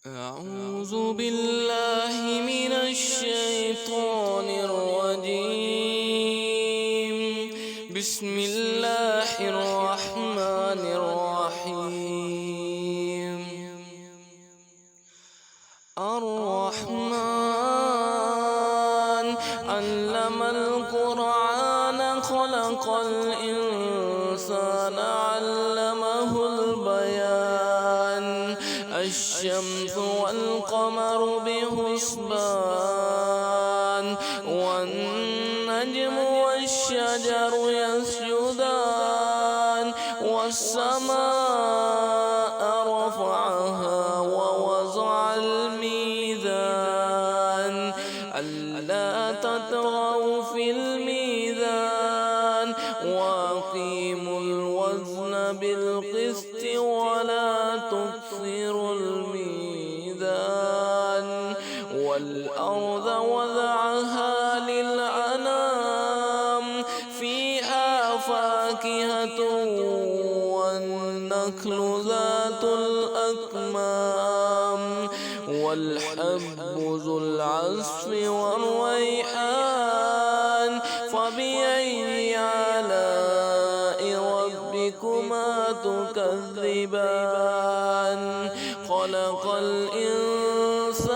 أعوذ بالله من الشيطان الرجيم. بسم الله الرحمن الرحيم. الرحمن علم القرآن خلق الإنسان علمه البيان. الشمس والقمر بحسبان والنجم والشجر يسجدان والسماء رفعها ووضع الميزان ألا تطغوا في الميزان وأقيموا الوزن بالقسط ولا تكسروا الميزان والأرض وضعها للأنام فيها فاكهة والنخل ذات الأكمام والحب ذو العصف والريحان فبأي آلاء ربكما تكذبان. خلق الإنسان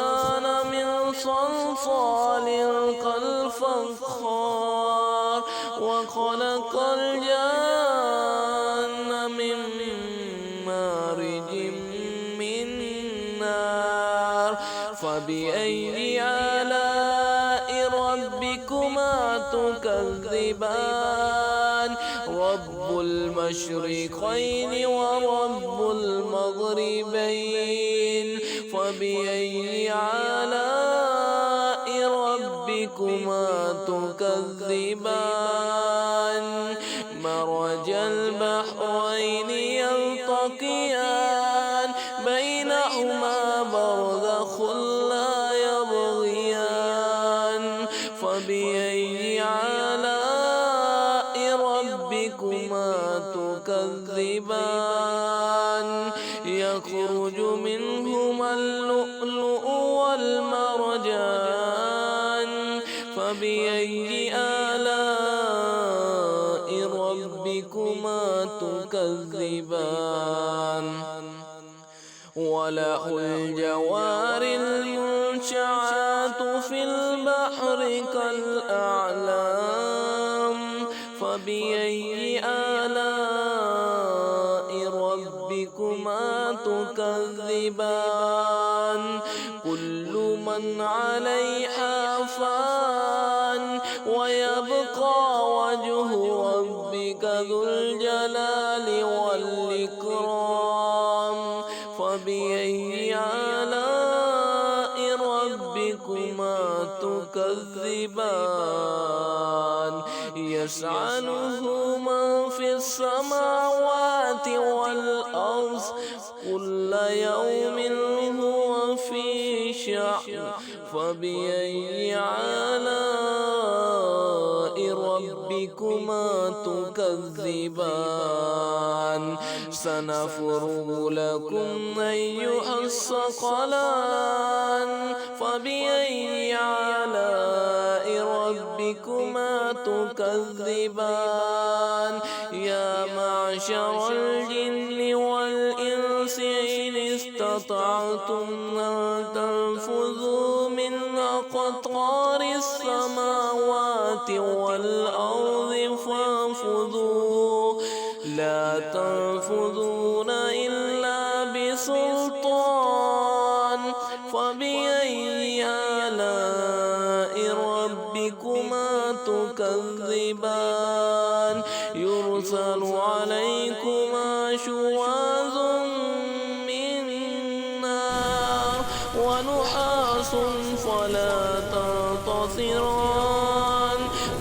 من صلصال كالفخار وخلق الجن من مارج من نار فبأي آلاء ربكما تكذبان. رب المشرقين ورب المغربين فبأي آلاء ربكما تكذبان. مرج البحرين يلتقيان بينهما برزخ لا يبغيان فبأي آلاء ربكما تكذبان. يخرج منهما اللؤلؤ والمرجان فبأي آلاء ربكما تكذبان. وله الجوار المنشآت في البحر كالأعلام فبأي آلاء ربكما تكذبان. كل من عليها فان ويبقى وجه ربك ذو الجلال والإكرام فبأي آلاء ربكما تكذبان. يسأله من في السماوات والأرض كل يوم هو في شأن فبأي آلاء ربكما تكذبان. سنفرغ لكم أيها الثقلان فبأي آلاء ربكما تكذبان. يا معشر الجن والإنس إن استطعتم أن تنفذوا من أقطار السماوات والأرض فانفذوا لا تنفذون إلا بسلطان فبأي آلاء ربكما تكذبان. يرسل عليكما شواظ من نار ونحاس فلا تنتصران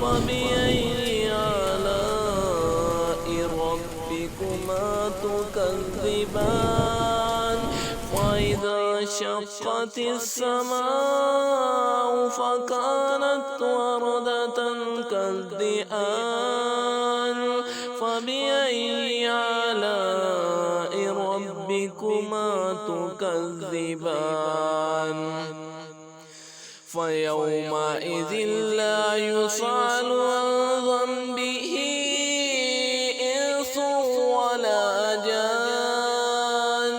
فبأي آلاء ربكما تكذبان. وإذا شقت السماء فكانت وردة كالدهان فبأي آلاء ربكما ربكما تكذبان فيومئذ لا يسأل عن ذنبه إنس ولا جان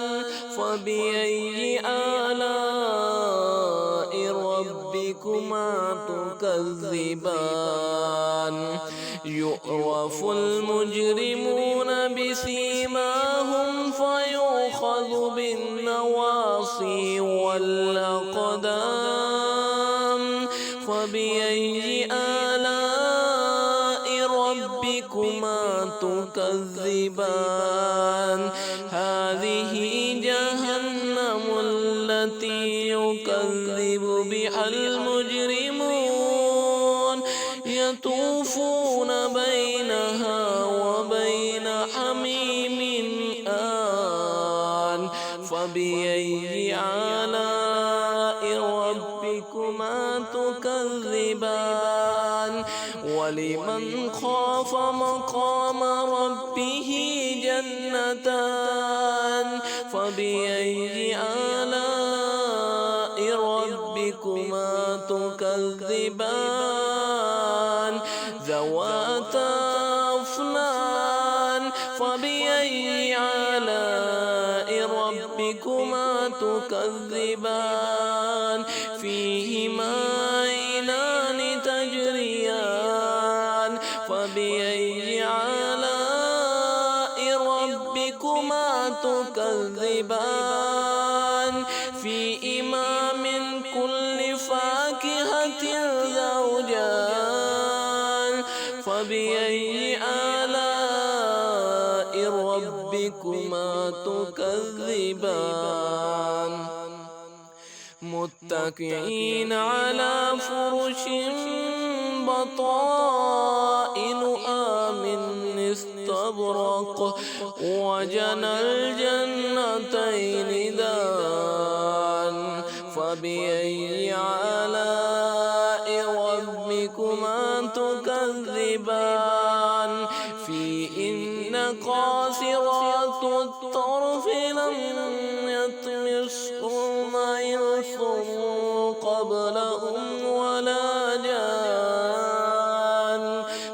فبأي آلاء ربكما تكذبان يعرف المجرمون بسيماهم فيؤخذ بالنواصي والأقدام فبأي آلاء ربكما تكذبان هذه جهنم التي يكذب بها المجرمون يطوفون بينها وبين حميم آن فبأي آلاء ربكما تكذبان ولمن خاف مقام ربه جنتان فبأي آلاء ربكما تكذبان ذواتا أفنان فبأي آلاء ربكما تكذبان فيهما عينان تجريان فبأي آلاء ربكما تكذبان فيهما من كل فاكهة زوجان فبأي آلاء ربكما تكذبان متكئين على فرش بطائنها من استبرق وجنى الجنتين دان فبأي آلاء ربكما تكذبان فيهن قاصرات الطرف لم يطمثهن إنس قبلهم ولا جان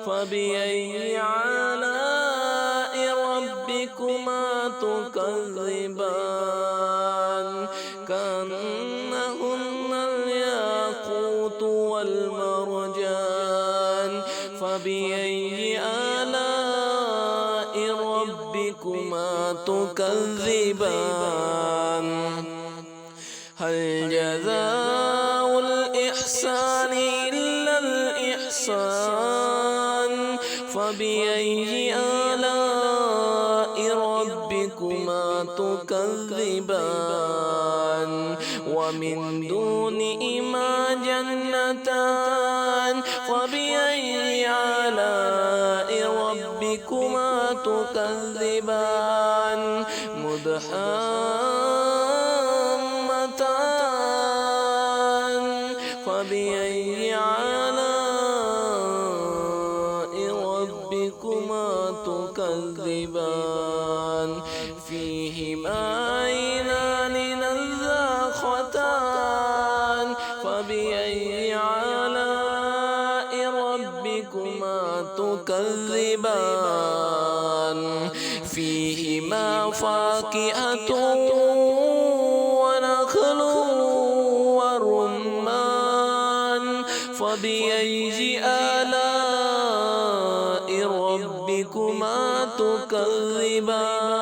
فبأي آلاء ربكما تكذبان كأنهن الياقوت والمرجان فبأي آلاء ربكما تكذبان هل جزاء الإحسان إلا الإحسان فبأي آلاء ربكما تكذبان ومن دونهما جنتان فبأي آلاء ربكما تكذبان مدحامتان فبأي آلاء ربكما تكذبان فيهما عينان نزاختان فبأي آلاء ربكما تكذبان فيهما فاكهة ونخل ورمان فبأي آلاء ربكما تكذبان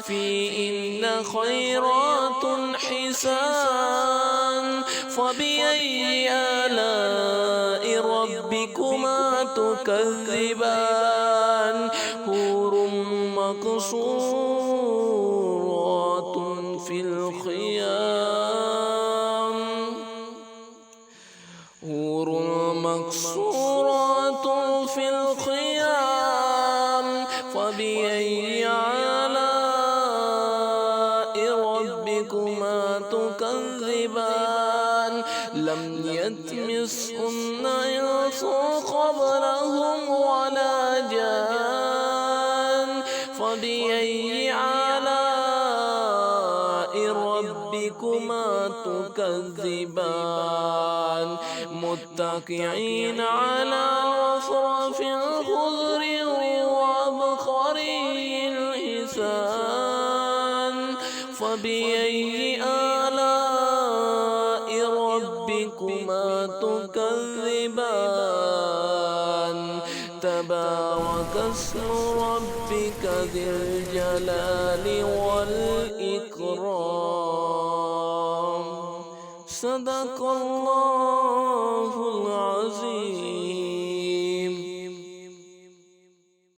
فيهن خيرات حسان فبأي آلاء ربكما تكذبان حور مقصورات في الخيام حور مقصورات في الخيام فبأي آلاء ربكما تكذبان لم يطمثهن إنس قبلهم ولا جان فبأي آلاء ربكما تكذبان متكئين على رفرف خضر وعبقري حسان فبأي آلاء ربكما تكذبان تبارك اسم ربك ذي الجلال والإكرام صدق الله العظيم.